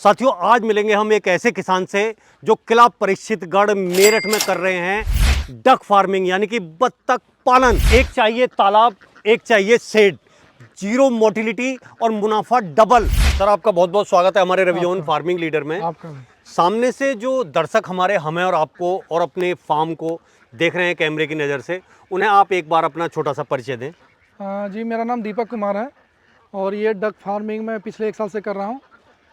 साथियों, आज मिलेंगे हम एक ऐसे किसान से जो किला परीक्षितगढ़ मेरठ में कर रहे हैं डक फार्मिंग यानी कि बत्तख पालन। एक चाहिए तालाब, एक चाहिए शेड, जीरो मोटिलिटी और मुनाफा डबल। सर, आपका बहुत बहुत स्वागत है हमारे रविजोन फार्मिंग लीडर में। आपका सामने से जो दर्शक हमारे हमें और आपको और अपने फार्म को देख रहे हैं कैमरे की नज़र से, उन्हें आप एक बार अपना छोटा सा परिचय दें। जी, मेरा नाम दीपक कुमार है और ये डक फार्मिंग मैं पिछले 1 साल से कर रहा हूँ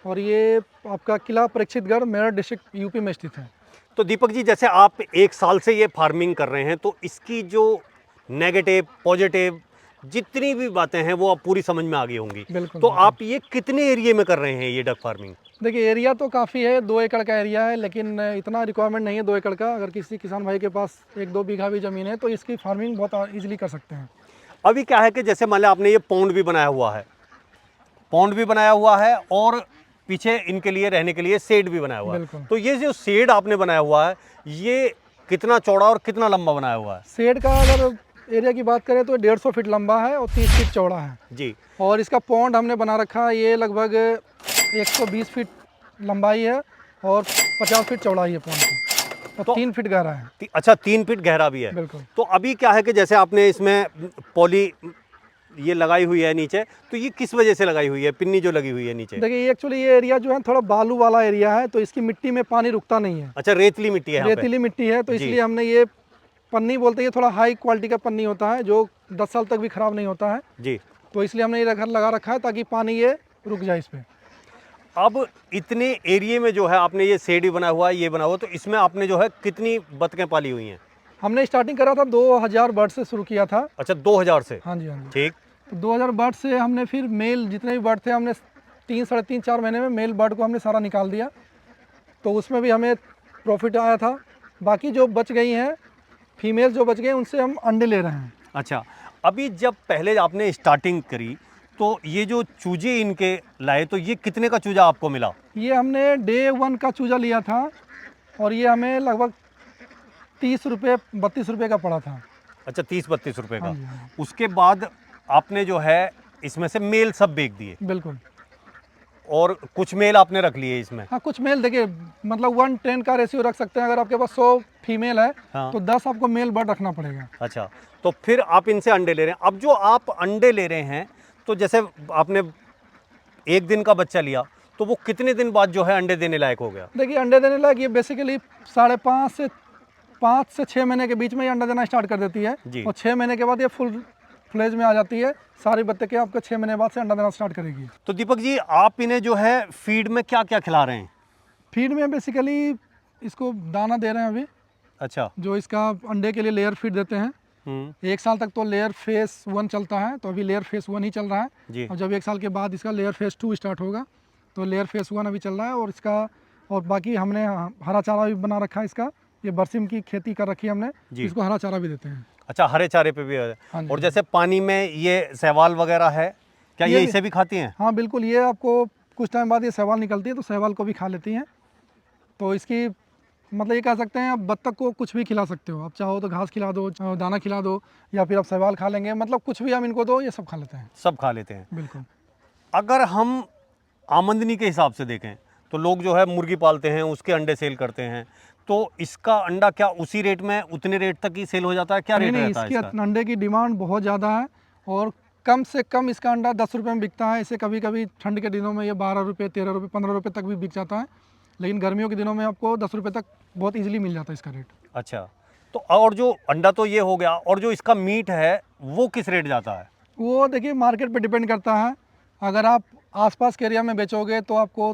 और ये आपका किला परीक्षितगढ़ मेरठ डिस्ट्रिक्ट यूपी में स्थित है। तो दीपक जी, जैसे आप 1 साल से ये फार्मिंग कर रहे हैं, तो इसकी जो नेगेटिव पॉजिटिव जितनी भी बातें हैं वो आप पूरी समझ में आ गई होंगी। बिल्कुल, तो बिल्कुल। आप ये कितने एरिया में कर रहे हैं ये डक फार्मिंग? देखिए, एरिया तो काफ़ी है, 2 एकड़ का एरिया है, लेकिन इतना रिक्वायरमेंट नहीं है 2 एकड़ का। अगर किसी किसान भाई के पास 1-2 बीघा भी ज़मीन है तो इसकी फार्मिंग बहुत ईजिली कर सकते हैं। अभी क्या है कि जैसे मान लिया आपने ये पौंड भी बनाया हुआ है, और पीछे इनके लिए रहने के लिए शेड भी बनाया हुआ है। बिल्कुल। तो ये जो शेड आपने बनाया हुआ है, ये कितना चौड़ा और कितना लंबा बनाया हुआ है? शेड का अगर एरिया की बात करें तो 150 फीट लंबा है और 30 फीट चौड़ा है। जी। और इसका पॉन्ड हमने बना रखा है, ये लगभग 120 फीट लंबाई है और 50 फीट चौड़ाई है पॉन्ड की, और 3 फीट गहरा है। अच्छा, 3 फीट गहरा भी है। बिल्कुल। तो अभी क्या है कि जैसे आपने इसमें पॉली ये लगाई हुई है नीचे, तो ये किस वजह से लगाई हुई है, पिन्नी जो लगी हुई है नीचे? देखिए, ये एक्चुअली ये एरिया जो है थोड़ा बालू वाला एरिया है, तो इसकी मिट्टी में पानी रुकता नहीं है। अच्छा, रेतली मिट्टी है यहाँ पे? रेतीली मिट्टी है, तो जी। इसलिए हमने ये पन्नी बोलते हैं, ये थोड़ा हाई क्वालिटी का पन्नी होता है जो 10 साल तक भी खराब नहीं होता है। जी। तो इसलिए हमने ये लगा रखा है ताकि पानी ये रुक जाए इस पे। अब इतने एरिया में जो है आपने ये शेड भी बना हुआ है, ये बना हुआ, तो इसमें आपने जो है कितनी बतखें पाली हुई हैं? हमने स्टार्टिंग करा था 2000 बर्ड से शुरू किया था। अच्छा, 2000 से? हाँ जी, हाँ जी। ठीक। तो 2000 बर्ड से हमने फिर मेल जितने भी बर्ड थे हमने 3 साढ़े 3 4 महीने में मेल बर्ड को हमने सारा निकाल दिया, तो उसमें भी हमें प्रॉफिट आया था। बाकी जो बच गई हैं फीमेल जो बच गए उनसे हम अंडे ले रहे हैं। अच्छा, अभी जब पहले आपने स्टार्टिंग करी तो ये जो चूजे इनके लाए, तो ये कितने का चूजा आपको मिला? ये हमने डे 1 का चूजा लिया था और ये हमें लगभग 30 रुपये 32 रुपये का पड़ा था। अच्छा, 30-32 रुपये का। हाँ जी, हाँ। उसके बाद आपने जो है इसमें से मेल सब बेच दिए बिल्कुल। और कुछ मेल आपने रख लिए इसमें? हाँ, कुछ मेल देखिए, मतलब 1:10 का रेशियो रख सकते हैं। अगर आपके पास 100 फीमेल है हाँ। तो 10 आपको मेल बर्ड रखना पड़ेगा। अच्छा, तो फिर आप इनसे अंडे ले रहे हैं। अब जो आप अंडे ले रहे हैं, तो जैसे आपने 1 दिन का बच्चा लिया, तो वो कितने दिन बाद जो है अंडे देने लायक हो गया? देखिए, अंडे देने लायक ये बेसिकली 5.5 से 6 महीने के बीच में ये अंडा देना स्टार्ट कर देती है जी। और 6 महीने के बाद ये फुल फ्लेज में आ जाती है। सारी बत्तखें आपको 6 महीने बाद से अंडा देना स्टार्ट करेगी। तो दीपक जी, आप इन्हें जो है फीड में क्या क्या खिला रहे हैं? फीड में बेसिकली इसको दाना दे रहे हैं अभी, अच्छा। जो इसका अंडे के लिए लेयर फीड देते हैं। 1 साल तक तो लेयर फेस 1 चलता है, तो अभी लेयर फेस 1 ही चल रहा है। जी। और जब 1 साल के बाद इसका लेयर फेस 2 स्टार्ट होगा, तो लेयर फेस 1 अभी चल रहा है। और इसका और बाकी हमने हरा चारा भी बना रखा है इसका। ये बरसिम की खेती कर रखी है हमने, इसको हरा चारा भी देते हैं। अच्छा, हरे चारे पे भी है। हाँ जी। और जैसे पानी में ये शैवाल वगैरह है, क्या ये इसे भी खाती हैं? हाँ बिल्कुल, ये आपको कुछ टाइम बाद ये शैवाल निकलती है तो शैवाल को भी खा लेती हैं। तो इसकी मतलब ये कह सकते हैं, आप बत्तख को कुछ भी खिला सकते हो। आप चाहो तो घास खिला दो, दाना खिला दो, या फिर आप शैवाल खा लेंगे, मतलब कुछ भी हम इनको दो, ये सब खा लेते हैं। सब खा लेते हैं। बिल्कुल। अगर हम आमदनी के हिसाब से देखें तो लोग जो है मुर्गी पालते हैं, उसके अंडे सेल करते हैं, तो इसका अंडा क्या उसी रेट में उतने रेट तक ही सेल हो जाता है? क्या रेट रहता है इसका? इसके अंडे की डिमांड बहुत ज़्यादा है और कम से कम इसका अंडा 10 रुपये में बिकता है। इसे कभी कभी ठंड के दिनों में ये 12 रुपये 13 रुपये 15 रुपये तक भी बिक जाता है, लेकिन गर्मियों के दिनों में आपको 10 रुपये तक बहुत इजीली मिल जाता है इसका रेट। अच्छा, तो और जो अंडा तो ये हो गया, और जो इसका मीट है वो किस रेट जाता है? वो देखिए, मार्केट पे डिपेंड करता है। अगर आप आसपास के एरिया में बेचोगे तो आपको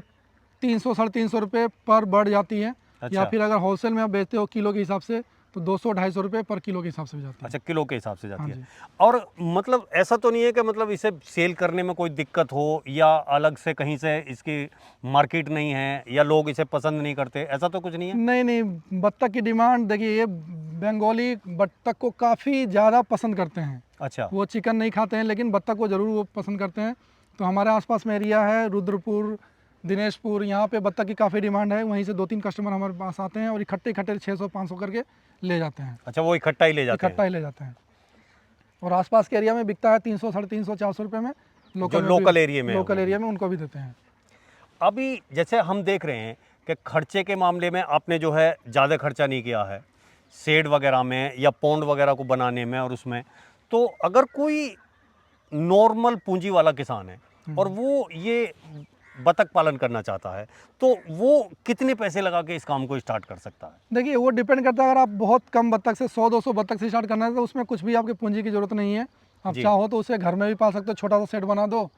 300 साढ़े 300 रुपये पर बर्ड जाती है। अच्छा। या फिर अगर होलसेल में आप बेचते हो किलो के हिसाब से तो 200-250 रुपये पर किलो के हिसाब से भी जाती है। अच्छा, किलो के हिसाब से जाती हाँ है। जी। और मतलब ऐसा तो नहीं है कि मतलब इसे सेल करने में कोई दिक्कत हो, या अलग से कहीं से इसकी मार्केट नहीं है, या लोग इसे पसंद नहीं करते, ऐसा तो कुछ नहीं है? नहीं नहीं, बत्तख की डिमांड देखिए, ये बंगाली बत्तख को काफ़ी ज़्यादा पसंद करते हैं। अच्छा। वो चिकन नहीं खाते हैं, लेकिन बत्तख को ज़रूर वो पसंद करते हैं। तो हमारे आसपास में एरिया है रुद्रपुर, दिनेशपुर, यहाँ पे बत्तख की काफ़ी डिमांड है। वहीं से 2-3 कस्टमर हमारे पास आते हैं और इकट्ठे 600-500 करके ले जाते हैं। अच्छा, वो इकट्ठा ही ले जाते हैं? इकट्ठा ही ले जाते हैं। और आसपास के एरिया में बिकता है 300 साढ़े 300 400 रुपये में। जो लोकल एरिया में लोकल एरिया में उनको भी देते हैं। अभी जैसे हम देख रहे हैं कि खर्चे के मामले में आपने जो है ज़्यादा खर्चा नहीं किया है शेड वगैरह में या पौंड वगैरह को बनाने में और उसमें। तो अगर कोई नॉर्मल पूंजी वाला किसान है और वो ये बतख पालन करना चाहता है तो वो कितने पैसे लगा के इस काम को स्टार्ट कर सकता है? देखिए वो डिपेंड करता है, अगर आप बहुत कम बत्तख से 100-200 बत्तख से स्टार्ट करना है तो उसमें कुछ भी आपकी पूंजी की ज़रूरत नहीं है। आप जी। चाहो तो उसे घर में भी पाल सकते हो, छोटा सा सेट बना दो,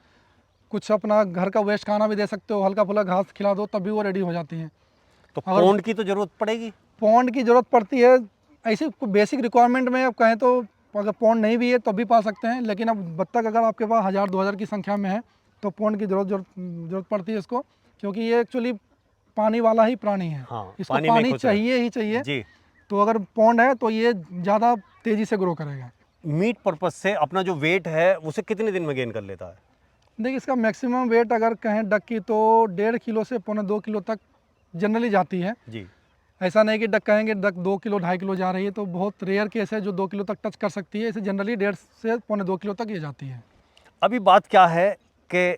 कुछ अपना घर का वेस्ट खाना भी दे सकते हो, हल्का फुल्का घास खिला दो, तब भी वो रेडी हो जाती हैं। तो अगर पौंड की तो ज़रूरत पड़ेगी। पौंड की ज़रूरत पड़ती है, ऐसी बेसिक रिक्वायरमेंट में अब कहें तो अगर पौंड नहीं भी है तब भी पाल सकते हैं, लेकिन अब बत्तख अगर आपके पास 1000-2000 की संख्या में है तो पौंड की ज़रूरत पड़ती है इसको, क्योंकि ये एक्चुअली पानी वाला ही प्राणी है। हाँ, इसको पानी में पानी खुश है। चाहिए ही चाहिए। जी। तो अगर पौंड है तो ये ज़्यादा तेज़ी से ग्रो करेगा। मीट पर्पज से अपना जो वेट है उसे कितने दिन में गेन कर लेता है? देखिए इसका मैक्सिमम वेट अगर कहें डक की तो 1.5 किलो से 1.25 किलो तक जनरली जाती है। जी। ऐसा नहीं कि डक कहेंगे डक 2 किलो 2.5 किलो जा रही है, तो बहुत रेयर केस है जो 2 किलो तक टच कर सकती है। इसे जनरली 1.5 से 1.25 किलो तक ये जाती है। अभी बात क्या है कि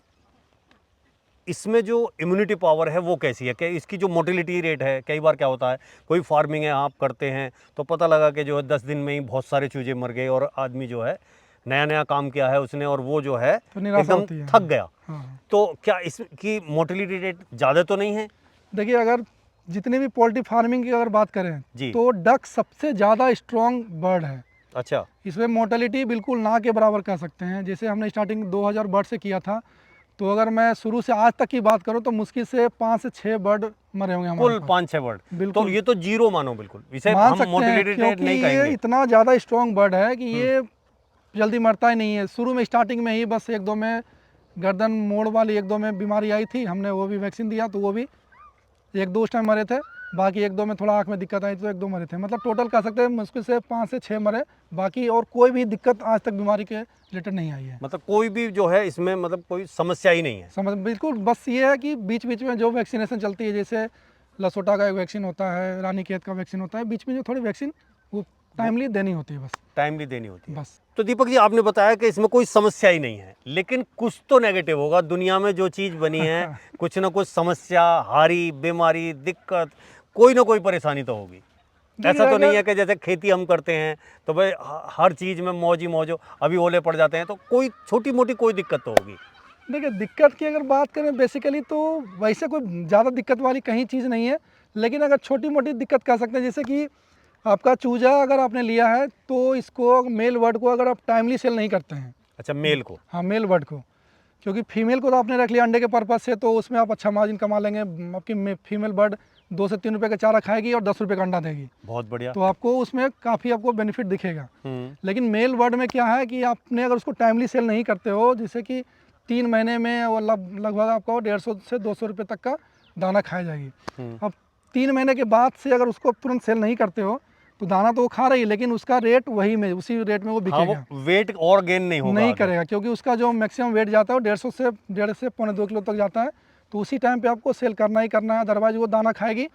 इसमें जो इम्यूनिटी पावर है वो कैसी है, कि इसकी जो मोटिलिटी रेट है, कई बार क्या होता है कोई फार्मिंग है आप करते हैं तो पता लगा कि जो है 10 दिन में ही बहुत सारे चूजे मर गए और आदमी जो है नया नया काम किया है उसने और वो जो है तो निराशा एकदम होती है। थक गया। हाँ, तो क्या इसकी मोटिलिटी रेट ज़्यादा तो नहीं है? देखिए अगर जितनी भी पोल्ट्री फार्मिंग की अगर बात करें जी। तो डक सबसे ज़्यादा स्ट्रॉन्ग बर्ड है। अच्छा। इसमें मोर्टेलिटी बिल्कुल ना के बराबर कह सकते हैं। जैसे हमने स्टार्टिंग 2000 बर्ड से किया था, तो अगर मैं शुरू से आज तक की बात करूं तो मुश्किल से 5 से 6 बर्ड मरे होंगे हमारे कुल पास। 5-6 वर्ड। तो बिल्कुल ये तो जीरो मानो, बिल्कुल इसे मान हम सकते हैं, मोटिलिटी रेट क्योंकि नहीं ये कहेंगे। इतना ज़्यादा स्ट्रॉन्ग बर्ड है कि ये जल्दी मरता ही नहीं है। शुरू में स्टार्टिंग में ही बस 1-2 में गर्दन मोड़ वाली 1-2 में बीमारी आई थी, हमने वो भी वैक्सीन दिया तो वो भी 1-2 उस टाइम मरे थे। बाकी 1-2 में थोड़ा आँख में दिक्कत आई तो 1-2 मरे थे। मतलब टोटल कह सकते हैं मुश्किल से 5 से 6 मरे। बाकी और कोई भी दिक्कत आज तक बीमारी के रिलेटेड नहीं आई है। मतलब कोई भी जो है इसमें मतलब कोई समस्या ही नहीं है। समझ बिल्कुल, बस ये है कि बीच बीच में जो वैक्सीनेशन चलती है, जैसे लसोटा का एक वैक्सीन होता है, रानीखेत का वैक्सीन होता है, बीच में जो थोड़ी वैक्सीन वो टाइमली देनी होती है बस। टाइमली देनी होती है। बस तो दीपक जी आपने बताया कि इसमें कोई समस्या ही नहीं है, लेकिन कुछ तो नेगेटिव होगा। दुनिया में जो चीज़ बनी है कुछ ना कुछ समस्या, हारी, बीमारी, दिक्कत, कोई ना कोई परेशानी तो होगी। ऐसा तो नहीं है कि जैसे खेती हम करते हैं तो भाई हर चीज़ में मौज ही मौज हो, अभी ओले पड़ जाते हैं तो कोई छोटी मोटी कोई दिक्कत तो होगी। देखिए दिक्कत की अगर बात करें बेसिकली तो वैसे कोई ज़्यादा दिक्कत वाली कहीं चीज़ नहीं है, लेकिन अगर छोटी मोटी दिक्कत कह सकते हैं, जैसे कि आपका चूजा अगर आपने लिया है तो इसको मेल बर्ड को अगर आप टाइमली सेल नहीं करते हैं। अच्छा, मेल को? हाँ, मेल बर्ड को, क्योंकि फीमेल को तो आपने रख लिया अंडे के पर्पज़ से, तो उसमें आप अच्छा मार्जिन कमा लेंगे। आपकी फीमेल बर्ड 2 से 3 रुपये का चारा खाएगी और 10 रुपये का अंडा देगी, बहुत बढ़िया। तो आपको उसमें काफ़ी आपको बेनिफिट दिखेगा। लेकिन मेल बर्ड में क्या है कि आपने अगर उसको टाइमली सेल नहीं करते हो, जैसे कि 3 महीने में वो लगभग आपको 150 से 200 रुपये तक का दाना खाई जाएगी। अब 3 महीने के बाद से अगर उसको तुरंत सेल नहीं करते हो तो दाना तो वो खा रही है, लेकिन उसका रेट वही में उसी रेट में वो हाँ, बिकेगा। वो वेट और गेन नहीं होगा नहीं आगे। करेगा, क्योंकि उसका जो मैक्सिमम वेट जाता है वो 150 से 1.5 से 1.25 किलो तक जाता है। तो उसी टाइम पे आपको सेल करना ही करना है, अदरवाइज वो दाना खाएगी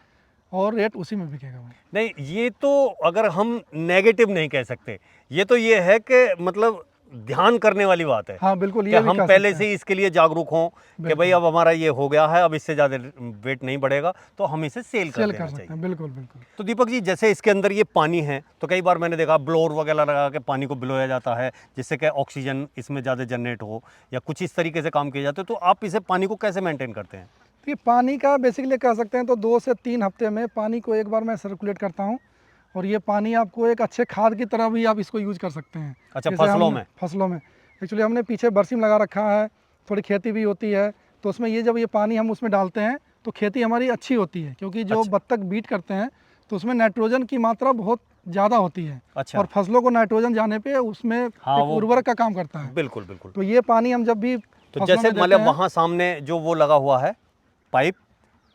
और रेट उसी में बिकेगा वो। नहीं, ये तो अगर हम नेगेटिव नहीं कह सकते, ये तो ये है कि मतलब ध्यान करने वाली बात है हाँ बिल्कुल, कि ये भी हम कह पहले सकते से हैं। ही इसके लिए जागरूक हों कि भाई अब हमारा ये हो गया है, अब इससे ज़्यादा वेट नहीं बढ़ेगा तो हम इसे सेल कर सेल देना कर सकते चाहिए। हैं, बिल्कुल बिल्कुल। तो दीपक जी जैसे इसके अंदर ये पानी है तो कई बार मैंने देखा ब्लोअर वगैरह लगा के पानी को बिलोया जाता है जिससे कि ऑक्सीजन इसमें ज़्यादा जनरेट हो या कुछ इस तरीके से काम किए जाते हैं। तो आप इसे पानी को कैसे मेंटेन करते हैं? कि पानी का बेसिकली कह सकते हैं तो 2 से 3 हफ्ते में पानी को एक बार मैं सर्कुलेट करता हूँ, और ये पानी आपको एक अच्छे खाद की तरह भी आप इसको यूज़ कर सकते हैं। अच्छा, जैसे फसलों हम में? फसलों में एक्चुअली हमने पीछे बरसीम लगा रखा है, थोड़ी खेती भी होती है, तो उसमें ये जब ये पानी हम उसमें डालते हैं तो खेती हमारी अच्छी होती है, क्योंकि जो बत्तख बीट करते हैं तो उसमें नाइट्रोजन की मात्रा बहुत ज़्यादा होती है। अच्छा। और फसलों को नाइट्रोजन जाने पे उसमें हाँ, एक वो उर्वरक का काम करता है। बिल्कुल बिल्कुल। तो ये पानी हम जब भी तो फसलों जैसे में देते मतलब हैं, वहाँ सामने जो वो लगा हुआ है पाइप,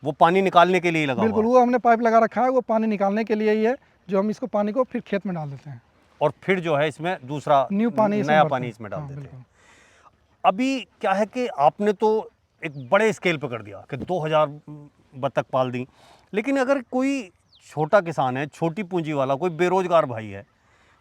वो पानी निकालने के लिए ही लगा बिल्कुल हुआ है। वो हमने पाइप लगा रखा है, वो पानी निकालने के लिए ही है, जो हम इसको पानी को फिर खेत में डाल देते हैं। और फिर जो है इसमें दूसरा न्यू पानी इसमें नया भरते पानी हैं। इसमें डाल हाँ, देते बिल्कुल। हैं। अभी क्या है कि आपने तो एक बड़े स्केल पे कर दिया कि 2000 बत्तख पाल दी, लेकिन अगर कोई छोटा किसान है, छोटी पूंजी वाला, कोई बेरोजगार भाई है,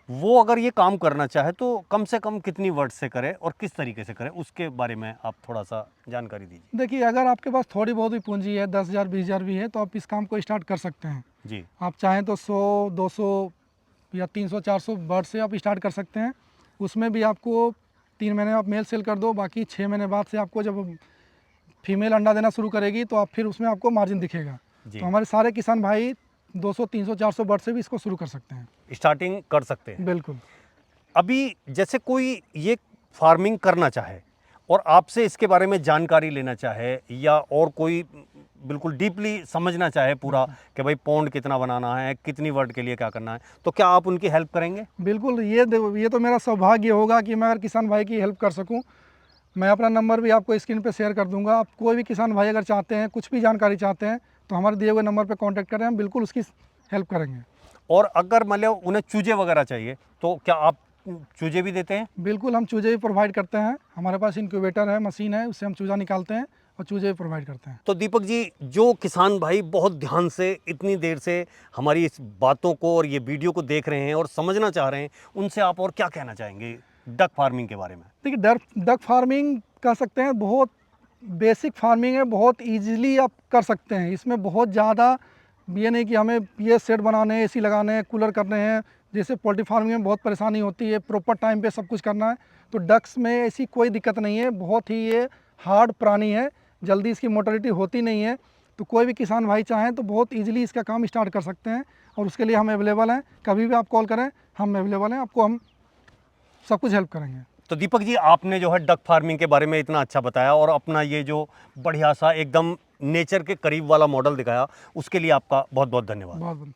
वो अगर ये काम करना चाहे तो कम से कम कितनी वर्ड से करे और किस तरीके से करे, उसके बारे में आप थोड़ा सा जानकारी दीजिए। देखिए, अगर आपके पास थोड़ी बहुत भी पूंजी है, 10,000 20,000 भी है, तो आप इस काम को स्टार्ट कर सकते हैं। जी आप चाहें तो 100 200 या 300 400 बर्ड से आप स्टार्ट कर सकते हैं। उसमें भी आपको 3 महीने आप मेल सेल कर दो, बाकी 6 महीने बाद से आपको जब फीमेल अंडा देना शुरू करेगी तो आप फिर उसमें आपको मार्जिन दिखेगा। जी, तो हमारे सारे किसान भाई 200 300 400 बर्ड से भी इसको शुरू कर सकते हैं। स्टार्टिंग कर सकते हैं। बिल्कुल। अभी जैसे कोई ये फार्मिंग करना चाहे और आपसे इसके बारे में जानकारी लेना चाहे, या और कोई बिल्कुल डीपली समझना चाहे पूरा कि भाई पौंड कितना बनाना है, कितनी वर्ड के लिए क्या करना है, तो क्या आप उनकी हेल्प करेंगे? बिल्कुल, ये तो मेरा सौभाग्य होगा कि मैं अगर किसान भाई की हेल्प कर सकूं। मैं अपना नंबर भी आपको स्क्रीन पे शेयर कर दूंगा। आप कोई भी किसान भाई अगर चाहते हैं, कुछ भी जानकारी चाहते हैं, तो हमारे दिए हुए नंबर पे कांटेक्ट करें, हम बिल्कुल उसकी हेल्प करेंगे। और अगर मान लो उन्हें चूजे वगैरह चाहिए तो क्या आप चूजे भी देते हैं? बिल्कुल, हम चूजे भी प्रोवाइड करते हैं। हमारे पास इंक्यूबेटर है, मशीन है, उससे हम चूजा निकालते हैं और चूजे भी प्रोवाइड करते हैं। तो दीपक जी, जो किसान भाई बहुत ध्यान से इतनी देर से हमारी इस बातों को और ये वीडियो को देख रहे हैं और समझना चाह रहे हैं, उनसे आप और क्या कहना चाहेंगे डक फार्मिंग के बारे में? देखिए, डक फार्मिंग कह सकते हैं, बहुत बेसिक फार्मिंग है, बहुत ईजिली आप कर सकते हैं। इसमें बहुत ज़्यादा ये नहीं कि हमें ये शेड बनाने हैं, एसी लगाने हैं, कूलर करने हैं। जैसे पोल्ट्री फार्मिंग में बहुत परेशानी होती है, प्रॉपर टाइम पे सब कुछ करना है, तो डक्स में ऐसी कोई दिक्कत नहीं है। बहुत ही ये हार्ड प्राणी है, जल्दी इसकी मोटिलिटी होती नहीं है। तो कोई भी किसान भाई चाहें तो बहुत ईजिली इसका काम स्टार्ट कर सकते हैं, और उसके लिए हम अवेलेबल हैं। कभी भी आप कॉल करें, हम अवेलेबल हैं, आपको हम सब कुछ हेल्प करेंगे। तो दीपक जी, आपने जो है डक फार्मिंग के बारे में इतना अच्छा बताया और अपना ये जो बढ़िया सा एकदम नेचर के करीब वाला मॉडल दिखाया, उसके लिए आपका बहुत बहुत धन्यवाद। बहुत बहुत